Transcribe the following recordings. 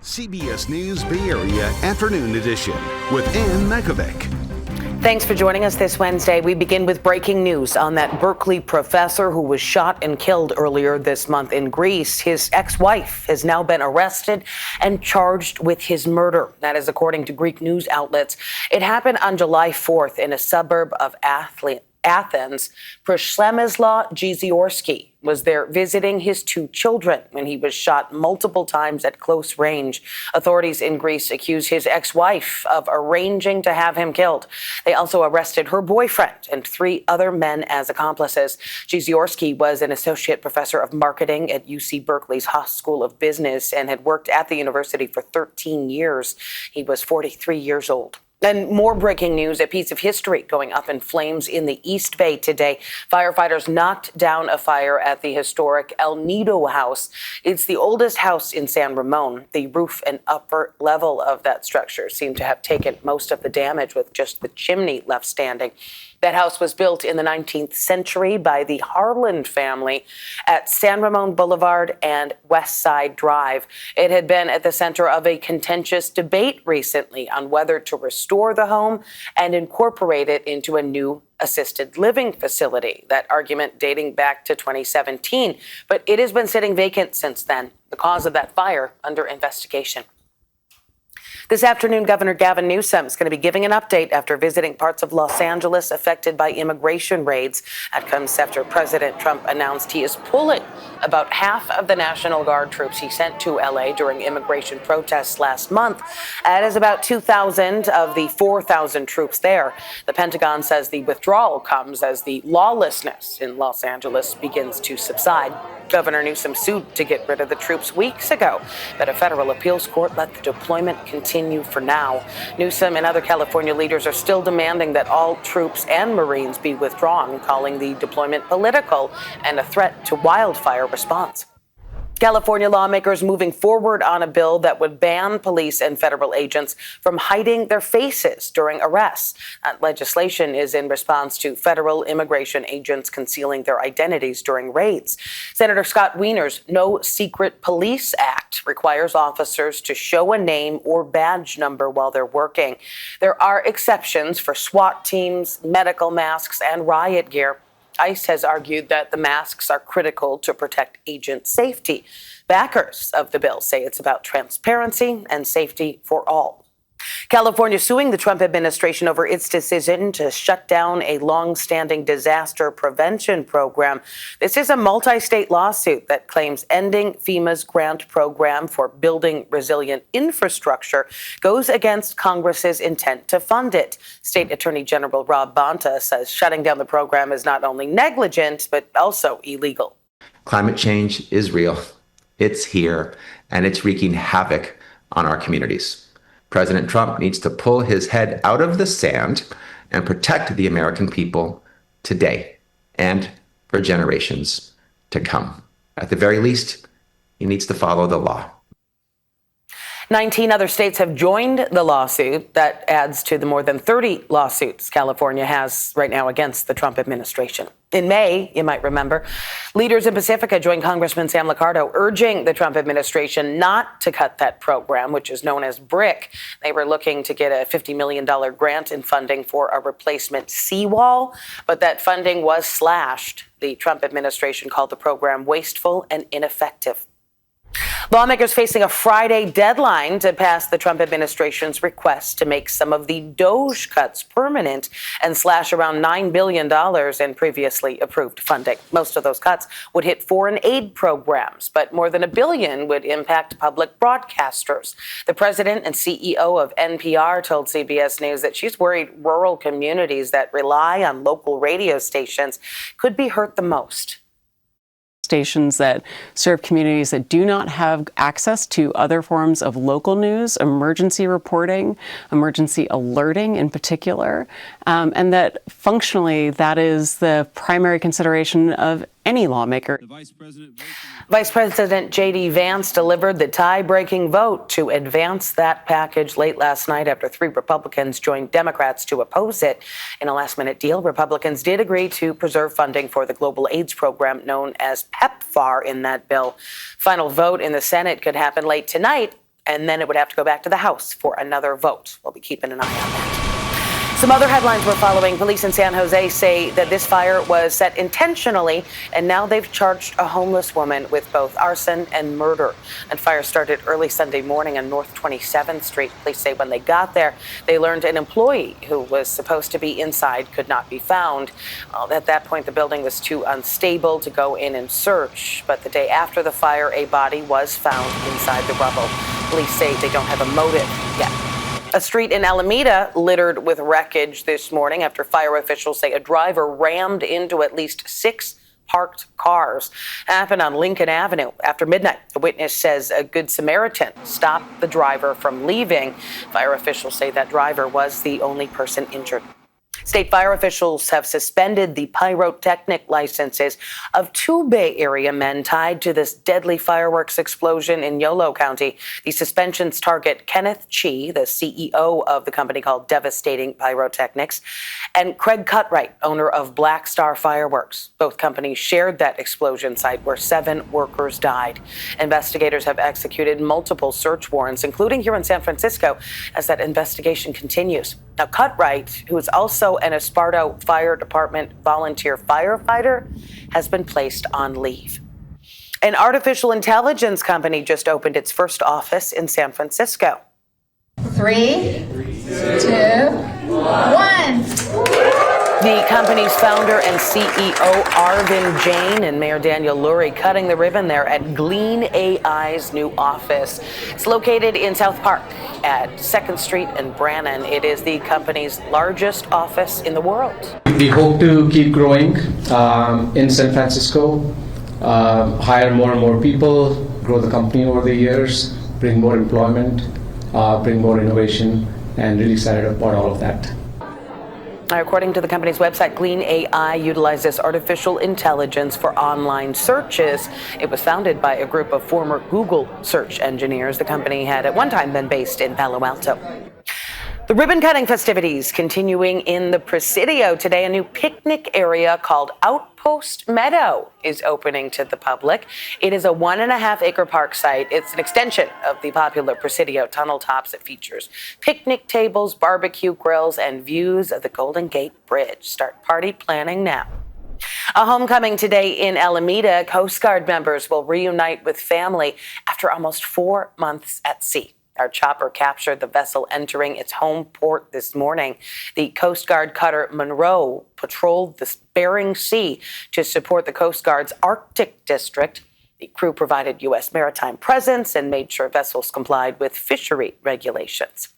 CBS News Bay Area Afternoon Edition with Ann Mekovic. Thanks for joining us this Wednesday. We begin with breaking news on that Berkeley professor who was shot and killed earlier this month in Greece. His ex-wife has now been arrested and charged with his murder. That is according to Greek news outlets. It happened on July 4th in a suburb of Athens. Przemyslaw Jeziorski was there visiting his two children when he was shot multiple times at close range. Authorities in Greece accuse his ex-wife of arranging to have him killed. They also arrested her boyfriend and 3 other men as accomplices. Jeziorski was an associate professor of marketing at UC Berkeley's Haas School of Business and had worked at the university for 13 years. He was 43 years old. And more breaking news, a piece of history going up in flames in the East Bay today. Firefighters knocked down a fire at the historic El Nido house. It's the oldest house in San Ramon. The roof and upper level of that structure seem to have taken most of the damage, with just the chimney left standing. That house was built in the 19th century by the Harland family at San Ramon Boulevard and West Side Drive. It had been at the center of a contentious debate recently on whether to restore the home and incorporate it into a new assisted living facility. That argument dating back to 2017, but it has been sitting vacant since then. The cause of that fire under investigation. This afternoon, Governor Gavin Newsom is going to be giving an update after visiting parts of Los Angeles affected by immigration raids. That comes after President Trump announced he is pulling about half of the National Guard troops he sent to L.A. during immigration protests last month. That is about 2,000 of the 4,000 troops there. The Pentagon says the withdrawal comes as the lawlessness in Los Angeles begins to subside. Governor Newsom sued to get rid of the troops weeks ago, but a federal appeals court let the deployment continue for now. Newsom and other California leaders are still demanding that all troops and Marines be withdrawn, calling the deployment political and a threat to wildfire response. California lawmakers moving forward on a bill that would ban police and federal agents from hiding their faces during arrests. That legislation is in response to federal immigration agents concealing their identities during raids. Senator Scott Wiener's No Secret Police Act requires officers to show a name or badge number while they're working. There are exceptions for SWAT teams, medical masks, and riot gear. ICE has argued that the masks are critical to protect agent safety. Backers of the bill say it's about transparency and safety for all. California suing the Trump administration over its decision to shut down a long-standing disaster prevention program. This is a multi-state lawsuit that claims ending FEMA's grant program for building resilient infrastructure goes against Congress's intent to fund it. State Attorney General Rob Bonta says shutting down the program is not only negligent, but also illegal. Climate change is real. It's here, and it's wreaking havoc on our communities. President Trump needs to pull his head out of the sand and protect the American people today and for generations to come. At the very least, he needs to follow the law. 19 other states have joined the lawsuit. That adds to the more than 30 lawsuits California has right now against the Trump administration. In May, you might remember, leaders in Pacifica joined Congressman Sam Liccardo urging the Trump administration not to cut that program, which is known as BRIC. They were looking to get a $50 million grant in funding for a replacement seawall, but that funding was slashed. The Trump administration called the program wasteful and ineffective. Lawmakers facing a Friday deadline to pass the Trump administration's request to make some of the DOGE cuts permanent and slash around $9 billion in previously approved funding. Most of those cuts would hit foreign aid programs, but more than $1 billion would impact public broadcasters. The president and CEO of NPR told CBS News that she's worried rural communities that rely on local radio stations could be hurt the most. Stations that serve communities that do not have access to other forms of local news, emergency reporting, emergency alerting in particular, and that functionally that is the primary consideration of any lawmaker. Vice President J.D. Vance delivered the tie-breaking vote to advance that package late last night after 3 Republicans joined Democrats to oppose it. In a last-minute deal, Republicans did agree to preserve funding for the global AIDS program known as PEPFAR in that bill. Final vote in the Senate could happen late tonight. and then it would have to go back to the House for another vote. We'll be keeping an eye on that. Some other headlines we're following. Police in San Jose say that this fire was set intentionally, and now they've charged a homeless woman with both arson and murder. And fire started early Sunday morning on North 27th Street. Police say when they got there, they learned an employee who was supposed to be inside could not be found. At that point, the building was too unstable to go in and search. But the day after the fire, a body was found inside the rubble. Police say they don't have a motive yet. A street in Alameda littered with wreckage this morning after fire officials say a driver rammed into at least 6 parked cars. It happened on Lincoln Avenue after midnight. A witness says a Good Samaritan stopped the driver from leaving. Fire officials say that driver was the only person injured. State fire officials have suspended the pyrotechnic licenses of 2 Bay Area men tied to this deadly fireworks explosion in Yolo County. These suspensions target Kenneth Chi, the CEO of the company called Devastating Pyrotechnics, and Craig Cutright, owner of Black Star Fireworks. Both companies shared that explosion site where 7 workers died. Investigators have executed multiple search warrants, including here in San Francisco, as that investigation continues. Now, Cutright, who is also an Esparto Fire Department volunteer firefighter, has been placed on leave. An artificial intelligence company just opened its first office in San Francisco. 3, 2, 1. The company's founder and CEO, Arvind Jain, and Mayor Daniel Lurie cutting the ribbon there at Glean AI's new office. It's located in South Park at 2nd Street and Brannan. It is the company's largest office in the world. We hope to keep growing in San Francisco, hire more and more people, grow the company over the years, bring more employment, bring more innovation, and really excited about all of that. According to the company's website, Glean AI utilizes artificial intelligence for online searches. It was founded by a group of former Google search engineers. The company had at one time been based in Palo Alto. The ribbon-cutting festivities continuing in the Presidio today. A new picnic area called Outpost Meadow is opening to the public. It is a 1.5-acre park site. It's an extension of the popular Presidio tunnel tops. It features picnic tables, barbecue grills, and views of the Golden Gate Bridge. Start party planning now. A homecoming today in Alameda. Coast Guard members will reunite with family after almost 4 months at sea. Our chopper captured the vessel entering its home port this morning. The Coast Guard cutter Monroe patrolled the Bering Sea to support the Coast Guard's Arctic District. The crew provided U.S. maritime presence and made sure vessels complied with fishery regulations.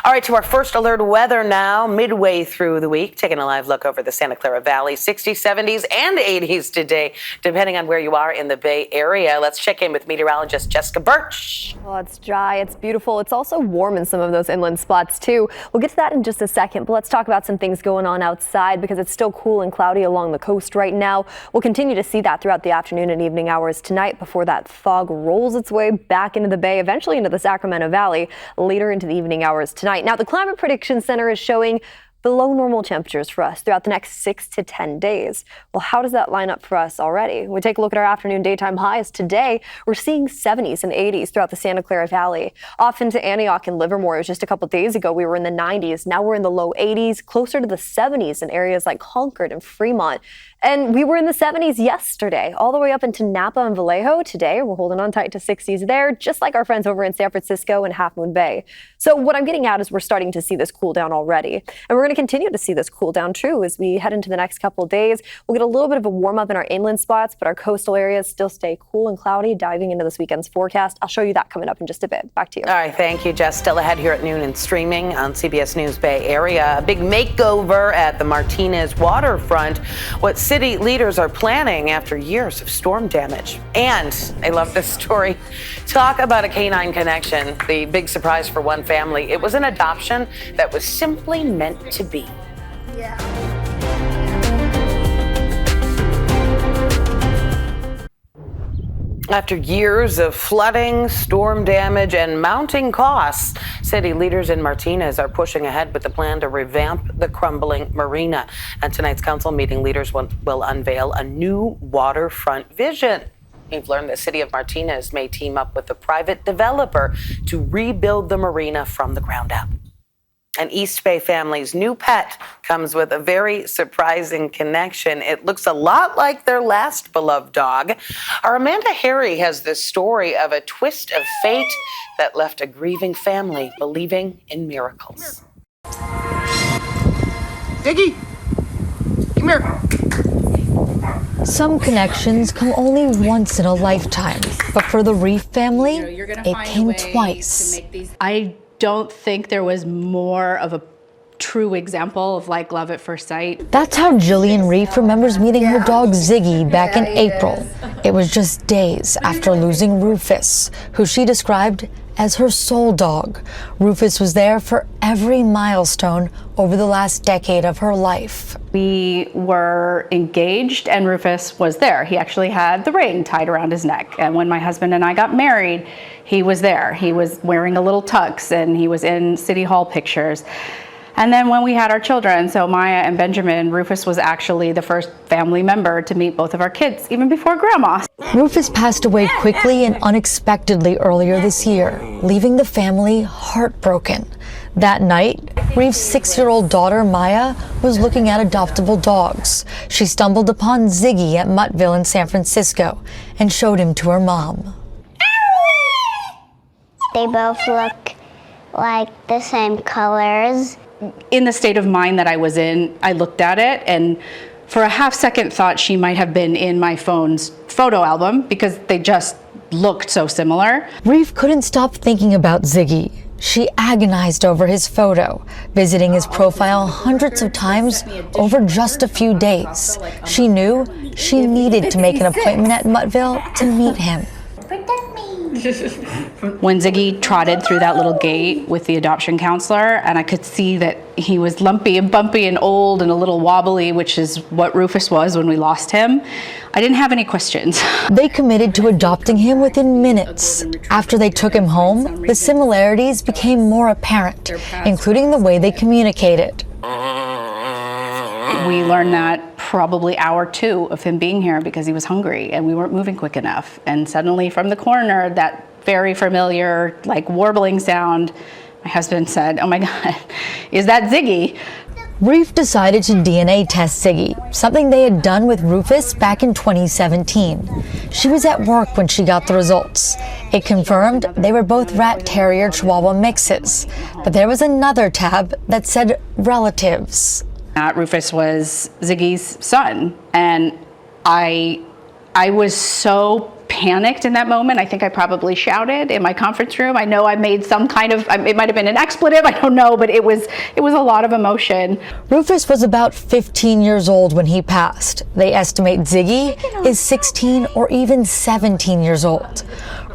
All right, to our first alert weather now, midway through the week, taking a live look over the Santa Clara Valley, 60s, 70s, and 80s today, depending on where you are in the Bay Area. Let's check in with meteorologist Jessica Birch. Well, it's dry, it's beautiful, it's also warm in some of those inland spots too. We'll get to that in just a second, but let's talk about some things going on outside because it's still cool and cloudy along the coast right now. We'll continue to see that throughout the afternoon and evening hours tonight before that fog rolls its way back into the Bay, eventually into the Sacramento Valley later into the evening hours tonight. Now, the Climate Prediction Center is showing below normal temperatures for us throughout the next 6 to 10 days. Well, how does that line up for us already? We take a look at our afternoon daytime highs. Today, we're seeing 70s and 80s throughout the Santa Clara Valley. Off into Antioch and Livermore, it was just a couple days ago, we were in the 90s. Now we're in the low 80s, closer to the 70s in areas like Concord and Fremont. And we were in the 70s yesterday, all the way up into Napa and Vallejo. Today, we're holding on tight to 60s there, just like our friends over in San Francisco and Half Moon Bay. So what I'm getting at is we're starting to see this cool down already. And we're going to continue to see this cool down true as we head into the next couple of days. We'll get a little bit of a warm up in our inland spots, but our coastal areas still stay cool and cloudy. Diving into this weekend's forecast, I'll show you that coming up in just a bit. Back to you. All right, thank you, Jess. Still ahead here at noon and streaming on CBS News Bay Area. A big makeover at the Martinez waterfront. What city leaders are planning after years of storm damage. And I love this story. Talk about a canine connection. The big surprise for one family. It was an adoption that was simply meant to be. Yeah. After years of flooding, storm damage, and mounting costs, city leaders in Martinez are pushing ahead with the plan to revamp the crumbling marina. At tonight's council meeting, leaders will unveil a new waterfront vision. We've learned the city of Martinez may team up with a private developer to rebuild the marina from the ground up. An East Bay family's new pet comes with a very surprising connection. It looks a lot like their last beloved dog. Our Amanda Harry has the story of a twist of fate that left a grieving family believing in miracles. Diggy, come here. Some connections come only once in a lifetime, but for the Reef family, it came twice. I don't think there was more of a true example of like love at first sight. That's how Jillian Reef remembers meeting her dog Ziggy back in April. It was just days after losing Rufus, who she described as her soul dog. Rufus was there for every milestone over the last decade of her life. We were engaged and Rufus was there. He actually had the ring tied around his neck. And when my husband and I got married, he was there. He was wearing a little tux and he was in City Hall pictures. And then when we had our children, so Maya and Benjamin, Rufus was actually the first family member to meet both of our kids, even before Grandma. Rufus passed away quickly and unexpectedly earlier this year, leaving the family heartbroken. That night, Reef's 6-year-old daughter, Maya, was looking at adoptable dogs. She stumbled upon Ziggy at Muttville in San Francisco and showed him to her mom. They both look like the same colors. In the state of mind that I was in, I looked at it and for a half second thought she might have been in my phone's photo album because they just looked so similar. Reef couldn't stop thinking about Ziggy. She agonized over his photo, visiting his profile hundreds of times over just a few days. She knew she needed to make an appointment at Muttville to meet him. When Ziggy trotted through that little gate with the adoption counselor, and I could see that he was lumpy and bumpy and old and a little wobbly, which is what Rufus was when we lost him, I didn't have any questions. They committed to adopting him within minutes. After they took him home, the similarities became more apparent, including the way they communicated. We learned that probably hour 2 of him being here because he was hungry and we weren't moving quick enough. And suddenly from the corner, that very familiar, like warbling sound, my husband said, "Oh my God, is that Ziggy?" Reef decided to DNA test Ziggy, something they had done with Rufus back in 2017. She was at work when she got the results. It confirmed they were both rat terrier chihuahua mixes, but there was another tab that said relatives. Rufus was Ziggy's son, and I was so panicked in that moment. I think I probably shouted in my conference room. I know I made some kind of, it might have been an expletive, I don't know, but it was a lot of emotion. Rufus was about 15 years old when he passed. They estimate Ziggy is 16 or even 17 years old.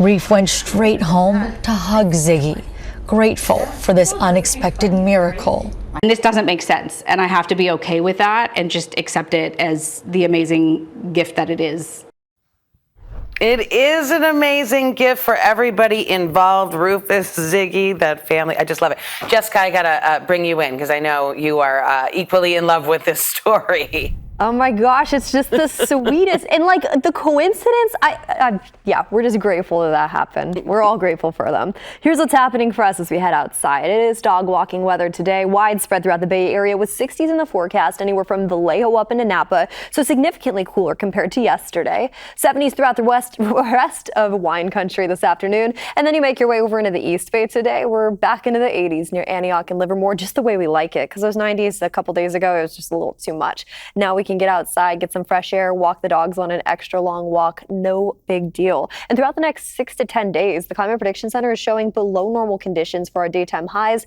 Reef went straight home to hug Ziggy, grateful for this unexpected miracle. And this doesn't make sense, and I have to be okay with that and just accept it as the amazing gift that it is. It is an amazing gift for everybody involved. Rufus, Ziggy, that family. I just love it. Jessica, I gotta bring you in because I know you are equally in love with this story. Oh my gosh, it's just the sweetest. And like the coincidence, yeah, we're just grateful that happened. We're all grateful for them. Here's what's happening for us as we head outside. It is dog walking weather today, widespread throughout the Bay Area with 60s in the forecast, anywhere from Vallejo up into Napa, so significantly cooler compared to yesterday. 70s throughout the rest of wine country this afternoon. And then you make your way over into the East Bay today. We're back into the 80s near Antioch and Livermore, just the way we like it, because those 90s a couple days ago, it was just a little too much. Now we can get outside, get some fresh air, walk the dogs on an extra long walk, no big deal. And throughout the next 6 to 10 days, the Climate Prediction Center is showing below normal conditions for our daytime highs.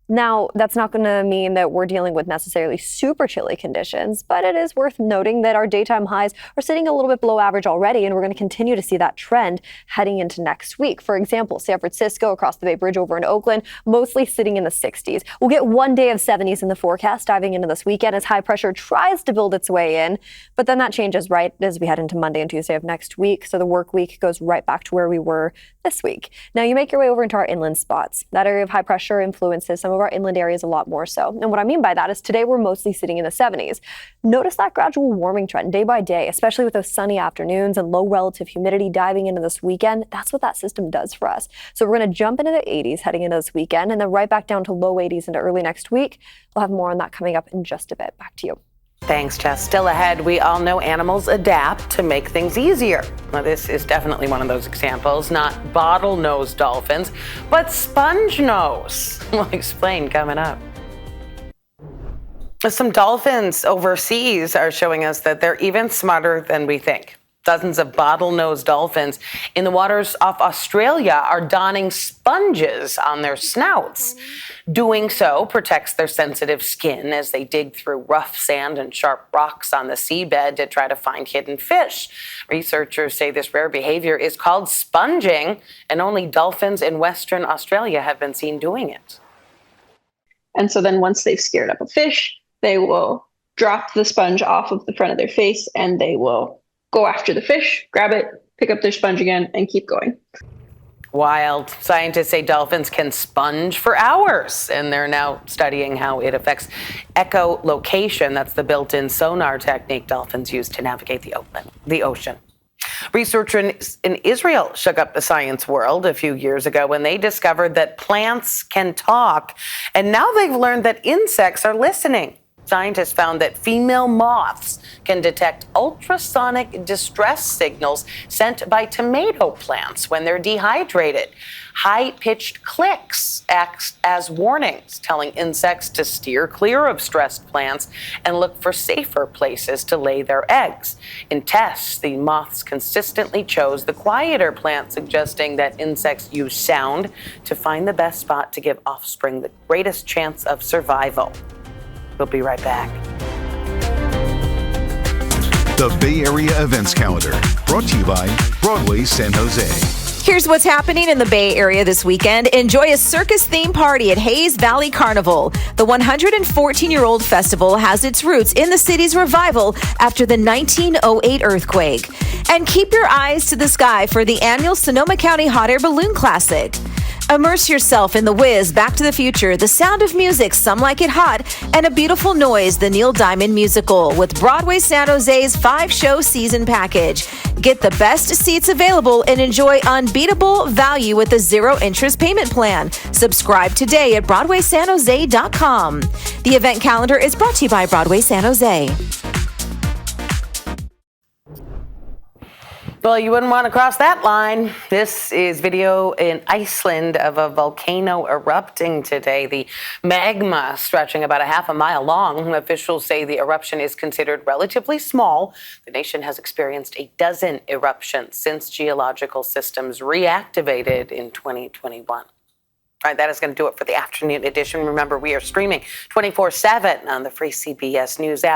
Now, that's not going to mean that we're dealing with necessarily super chilly conditions, but it is worth noting that our daytime highs are sitting a little bit below average already, and we're going to continue to see that trend heading into next week. For example, San Francisco, across the Bay Bridge over in Oakland, mostly sitting in the 60s. We'll get one day of 70s in the forecast diving into this weekend as high pressure tries to build its way in, but then that changes right as we head into Monday and Tuesday of next week, so the work week goes right back to where we were this week. Now, you make your way over into our inland spots. That area of high pressure influences some of our inland areas a lot more so. And what I mean by that is today we're mostly sitting in the 70s. Notice that gradual warming trend day by day, especially with those sunny afternoons and low relative humidity diving into this weekend. That's what that system does for us. So we're going to jump into the 80s heading into this weekend and then right back down to low 80s into early next week. We'll have more on that coming up in just a bit. Back to you. Thanks, Jess. Still ahead, we all know animals adapt to make things easier. Now, this is definitely one of those examples, not bottlenose dolphins, but sponge nose. We'll explain coming up. Some dolphins overseas are showing us that they're even smarter than we think. Dozens of bottlenose dolphins in the waters off Australia are donning sponges on their snouts. Doing so protects their sensitive skin as they dig through rough sand and sharp rocks on the seabed to try to find hidden fish. Researchers say this rare behavior is called sponging, and only dolphins in Western Australia have been seen doing it. And so then once they've scared up a fish, they will drop the sponge off of the front of their face and they will go after the fish, grab it, pick up their sponge again, and keep going. Wild. Scientists say dolphins can sponge for hours, and they're now studying how it affects echolocation. That's the built-in sonar technique dolphins use to navigate the ocean. Researchers in Israel shook up the science world a few years ago when they discovered that plants can talk, and now they've learned that insects are listening. Scientists found that female moths can detect ultrasonic distress signals sent by tomato plants when they're dehydrated. High-pitched clicks act as warnings, telling insects to steer clear of stressed plants and look for safer places to lay their eggs. In tests, the moths consistently chose the quieter plant, suggesting that insects use sound to find the best spot to give offspring the greatest chance of survival. We'll be right back. The Bay Area Events Calendar, brought to you by Broadway San Jose. Here's what's happening in the Bay Area this weekend. Enjoy a circus theme party at Hayes Valley Carnival. The 114-year-old festival has its roots in the city's revival after the 1908 earthquake. And keep your eyes to the sky for the annual Sonoma County Hot Air Balloon Classic. Immerse yourself in The Wiz, Back to the Future, The Sound of Music, Some Like It Hot, and A Beautiful Noise, the Neil Diamond musical, with Broadway San Jose's 5-show season package. Get the best seats available and enjoy unbeatable value with a zero-interest payment plan. Subscribe today at BroadwaySanJose.com. The event calendar is brought to you by Broadway San Jose. Well, you wouldn't want to cross that line. This is video in Iceland of a volcano erupting today. The magma stretching about a half a mile long. Officials say the eruption is considered relatively small. The nation has experienced a dozen eruptions since geological systems reactivated in 2021. All right, that is going to do it for the afternoon edition. Remember, we are streaming 24/7 on the free CBS News app.